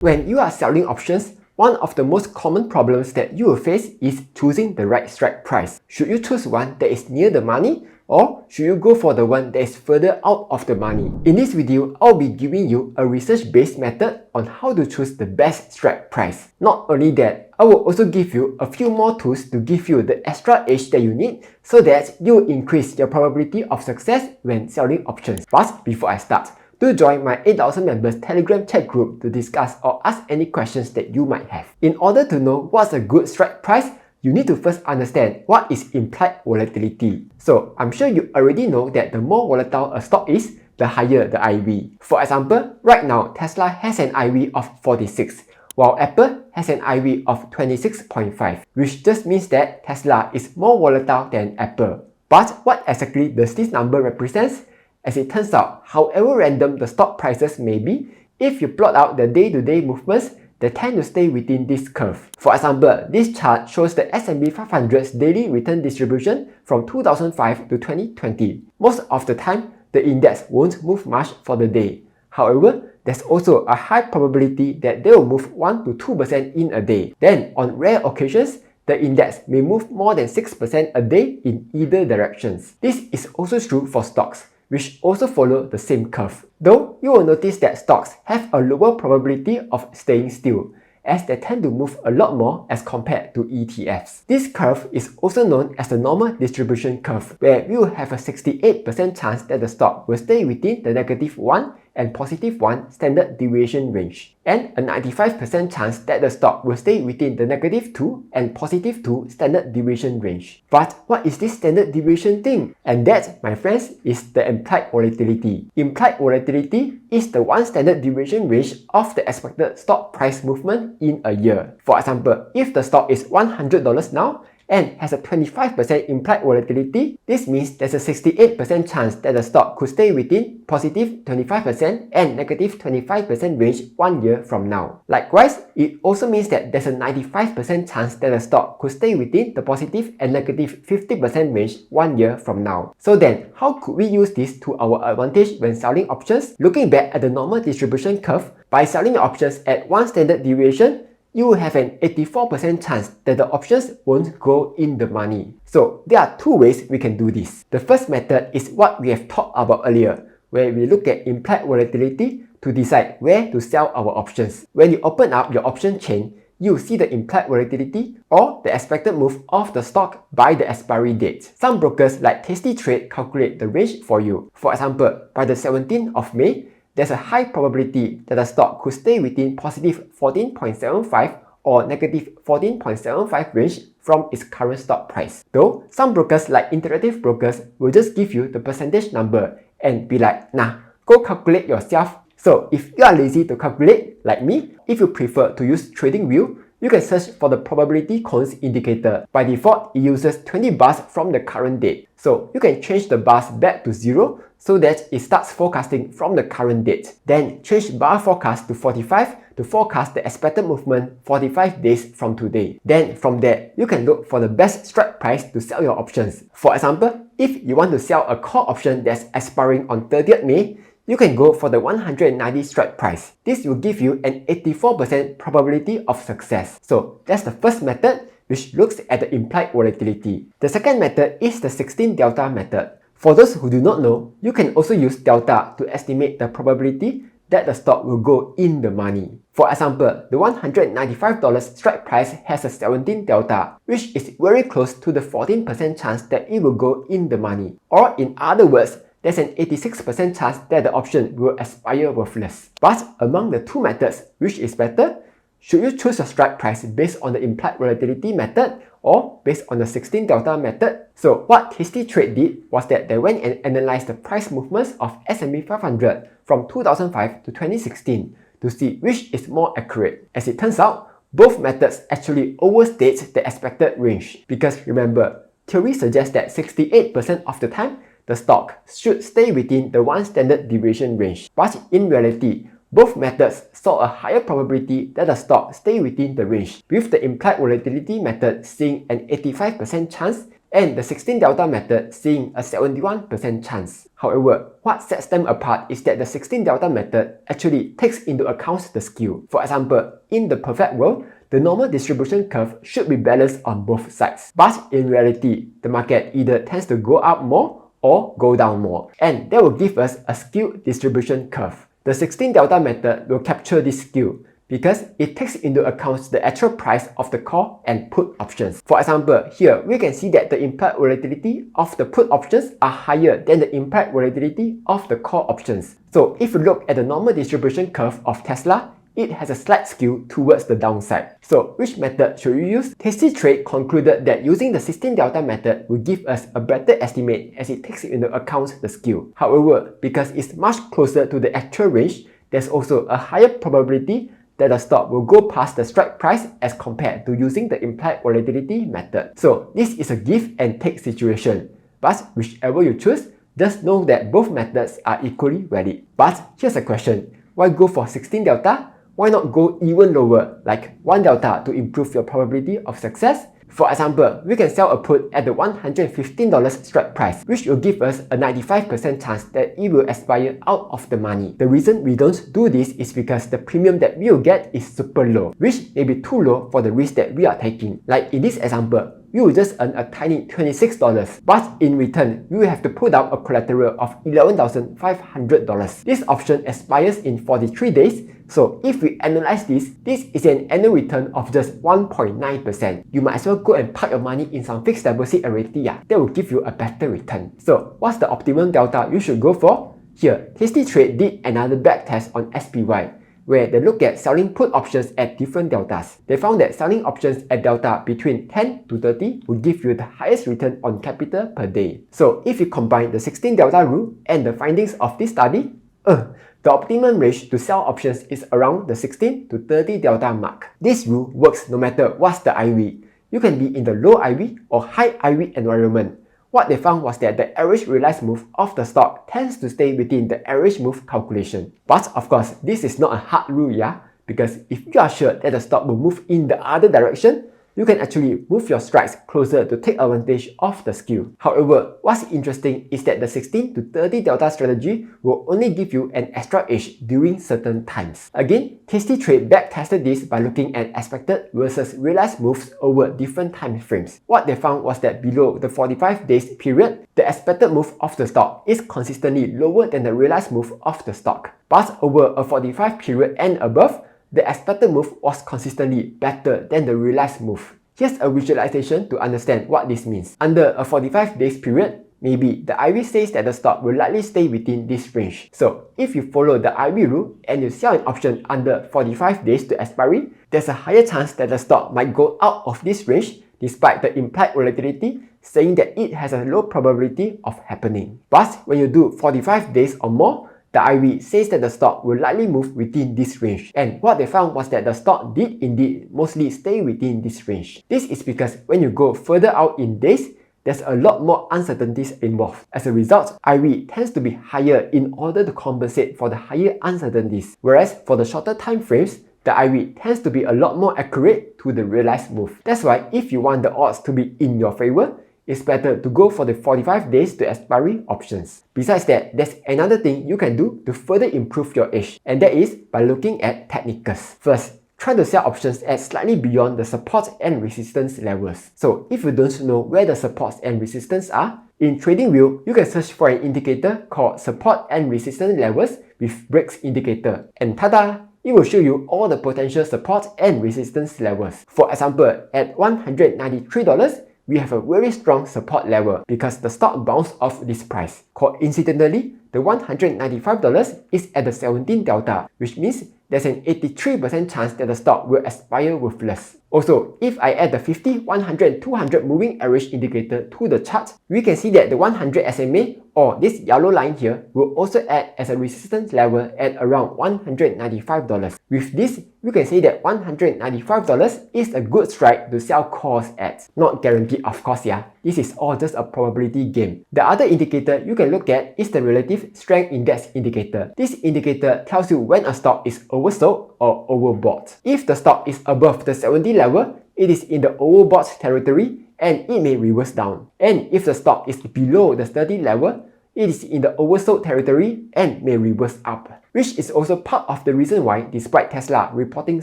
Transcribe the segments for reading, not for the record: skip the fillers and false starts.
When you are selling options, one of the most common problems that you will face is choosing the right strike price. Should you choose one that is near the money, or should you go for the one that is further out of the money? In this video, I'll be giving you a research-based method on how to choose the best strike price. Not only that, I will also give you a few more tools to give you the extra edge that you need so that you increase your probability of success when selling options. But before I start, do join my 8,000 members Telegram chat group to discuss or ask any questions that you might have. In order to know what's a good strike price, you need to first understand what is implied volatility. So I'm sure you already know that the more volatile a stock is, the higher the IV. For example, right now Tesla has an IV of 46, while Apple has an IV of 26.5, which just means that Tesla is more volatile than Apple. But what exactly does this number represent? As it turns out, however random the stock prices may be, if you plot out the day-to-day movements, they tend to stay within this curve. For example, this chart shows the S&P 500's daily return distribution from 2005 to 2020. Most of the time, the index won't move much for the day. However, there's also a high probability that they will move 1 to 2% in a day. Then, on rare occasions, the index may move more than 6% a day in either directions. This is also true for stocks, which also follow the same curve. Though, you will notice that stocks have a lower probability of staying still, as they tend to move a lot more as compared to ETFs. This curve is also known as the normal distribution curve, where we will have a 68% chance that the stock will stay within the -1 and +1 standard deviation range, and a 95% chance that the stock will stay within the -2 and +2 standard deviation range. But what is this standard deviation thing? And that, my friends, is the implied volatility. Implied volatility is the one standard deviation range of the expected stock price movement in a year. For example, if the stock is $100 now, and has a 25% implied volatility, this means there's a 68% chance that the stock could stay within +25% and -25% range 1 year from now. Likewise, it also means that there's a 95% chance that the stock could stay within the positive and -50% range 1 year from now. So then, how could we use this to our advantage when selling options? Looking back at the normal distribution curve, by selling options at one standard deviation, you will have an 84% chance that the options won't go in the money. So there are two ways we can do this. The first method is what we have talked about earlier, where we look at implied volatility to decide where to sell our options. When you open up your option chain, you see the implied volatility or the expected move of the stock by the expiry date. Some brokers like Tasty Trade calculate the range for you. For example, by the 17th of May, there's a high probability that the stock could stay within +14.75 or -14.75 range from its current stock price. Though, some brokers like Interactive Brokers will just give you the percentage number and be like, nah, go calculate yourself. So if you are lazy to calculate, like me, if you prefer to use TradingView, you can search for the probability cones indicator. By default, it uses 20 bars from the current date. So you can change the bars back to 0 so that it starts forecasting from the current date. Then change bar forecast to 45 to forecast the expected movement 45 days from today. Then from there, you can look for the best strike price to sell your options. For example, if you want to sell a call option that's expiring on 30th May, you can go for the 190 strike price. This will give you an 84% probability of success. So that's the first method, which looks at the implied volatility. The second method is the 16 delta method. For those who do not know, you can also use delta to estimate the probability that the stock will go in the money. For example, the $195 strike price has a 17 delta, which is very close to the 14% chance that it will go in the money. Or in other words, there's an 86% chance that the option will expire worthless. But among the two methods, which is better? Should you choose a strike price based on the implied volatility method or based on the 16 delta method? So what Tasty Trade did was that they went and analyzed the price movements of S&P 500 from 2005 to 2016 to see which is more accurate. As it turns out, both methods actually overstate the expected range. Because remember, theory suggests that 68% of the time, the stock should stay within the one standard deviation range. But in reality, both methods saw a higher probability that the stock stay within the range, with the implied volatility method seeing an 85% chance and the 16 delta method seeing a 71% chance. However, what sets them apart is that the 16 delta method actually takes into account the skew. For example, in the perfect world, the normal distribution curve should be balanced on both sides. But in reality, the market either tends to go up more or go down more, and that will give us a skewed distribution curve. The 16 delta method will capture this skew because it takes into account the actual price of the call and put options. For example, here we can see that the implied volatility of the put options are higher than the implied volatility of the call options. So if you look at the normal distribution curve of Tesla, it has a slight skew towards the downside. So which method should you use? Tasty Trade concluded that using the 16 delta method will give us a better estimate as it takes into account the skew. However, because it's much closer to the actual range, there's also a higher probability that the stock will go past the strike price as compared to using the implied volatility method. So this is a give and take situation. But whichever you choose, just know that both methods are equally valid. But here's a question. Why go for 16 delta? Why not go even lower, like 1 delta to improve your probability of success? For example, we can sell a put at the $115 strike price, which will give us a 95% chance that it will expire out of the money. The reason we don't do this is because the premium that we will get is super low, which may be too low for the risk that we are taking. Like in this example, we will just earn a tiny $26, but in return, we will have to put out a collateral of $11,500. This option expires in 43 days, so if we analyze this, this is an annual return of just 1.9%. You might as well go and park your money in some fixed deposit already, that will give you a better return. So what's the optimum delta you should go for? Here, Tasty Trade did another backtest on SPY, where they look at selling put options at different deltas. They found that selling options at delta between 10 to 30 will give you the highest return on capital per day. So if you combine the 16 delta rule and the findings of this study, the optimum range to sell options is around the 16 to 30 delta mark. This rule works no matter what's the IV. You can be in the low IV or high IV environment. What they found was that the average realized move of the stock tends to stay within the average move calculation. But of course, this is not a hard rule, because if you are sure that the stock will move in the other direction, you can actually move your strikes closer to take advantage of the skew. However, what's interesting is that the 16 to 30 delta strategy will only give you an extra edge during certain times. Again, Tasty Trade backtested this by looking at expected versus realized moves over different time frames. What they found was that below the 45 days period, the expected move of the stock is consistently lower than the realized move of the stock. But over a 45 period and above, the expected move was consistently better than the realized move. Here's a visualization to understand what this means. Under a 45 days period, maybe the IV says that the stock will likely stay within this range. So if you follow the IV rule and you sell an option under 45 days to expiry, there's a higher chance that the stock might go out of this range despite the implied volatility saying that it has a low probability of happening. But when you do 45 days or more, the IV says that the stock will likely move within this range. And what they found was that the stock did indeed mostly stay within this range. This is because when you go further out in days, there's a lot more uncertainties involved. As a result, IV tends to be higher in order to compensate for the higher uncertainties. Whereas for the shorter time frames, the IV tends to be a lot more accurate to the realized move. That's why if you want the odds to be in your favor, it's better to go for the 45 days to expiry options. Besides that, there's another thing you can do to further improve your edge, and that is by looking at technicals. First, try to sell options at slightly beyond the support and resistance levels. So if you don't know where the supports and resistance are, in TradingView, you can search for an indicator called support and resistance levels with breaks indicator. And tada! It will show you all the potential support and resistance levels. For example, at $193, we have a very strong support level because the stock bounced off this price. Coincidentally, the $195 is at the 17 delta, which means there's an 83% chance that the stock will expire worthless. Also, if I add the 50, 100, and 200 moving average indicator to the chart, we can see that the 100 SMA, or this yellow line here, will also act as a resistance level at around $195. With this, we can say that $195 is a good strike to sell calls at. Not guaranteed, of course, This is all just a probability game. The other indicator you can look at is the relative strength index indicator. This indicator tells you when a stock is oversold or overbought. If the stock is above the 70 level, it is in the overbought territory, and it may reverse down. And if the stock is below the study level, it is in the oversold territory and may reverse up, which is also part of the reason why, despite Tesla reporting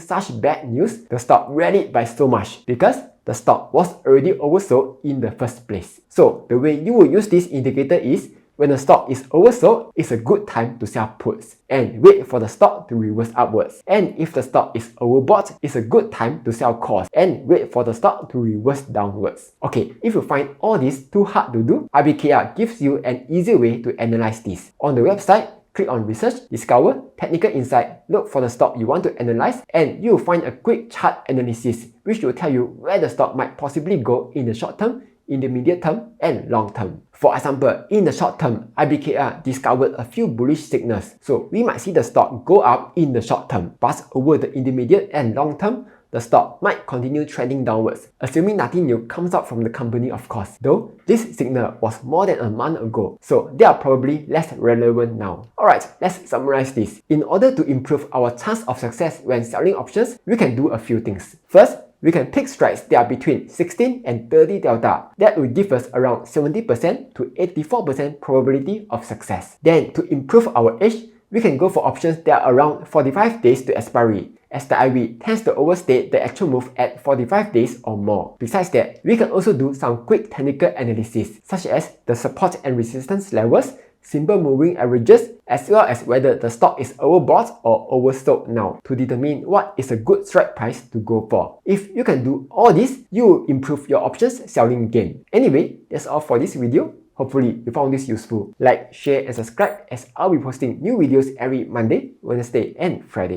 such bad news, the stock rallied by so much, because the stock was already oversold in the first place. So the way you will use this indicator is, when the stock is oversold, it's a good time to sell puts and wait for the stock to reverse upwards. And if the stock is overbought, it's a good time to sell calls and wait for the stock to reverse downwards. Okay, if you find all this too hard to do, RBKR gives you an easier way to analyze this. On the website, click on Research, Discover, Technical Insight, look for the stock you want to analyze, and you'll find a quick chart analysis which will tell you where the stock might possibly go in the short term, intermediate term, and long term. For example, in the short term, IBKR discovered a few bullish signals, so we might see the stock go up in the short term, but over the intermediate and long term, the stock might continue trending downwards, assuming nothing new comes out from the company, of course. Though, this signal was more than a month ago, so they are probably less relevant now. Alright, let's summarize this. In order to improve our chance of success when selling options, we can do a few things. First, we can pick strikes that are between 16 and 30 delta. That will give us around 70% to 84% probability of success. Then, to improve our edge, we can go for options that are around 45 days to expiry, as the IV tends to overstate the actual move at 45 days or more. Besides that, we can also do some quick technical analysis, such as the support and resistance levels, simple moving averages, as well as whether the stock is overbought or oversold now, to determine what is a good strike price to go for. If you can do all this, you will improve your options selling game. Anyway, that's all for this video. Hopefully you found this useful. Like, share and subscribe, as I'll be posting new videos every Monday, Wednesday and Friday.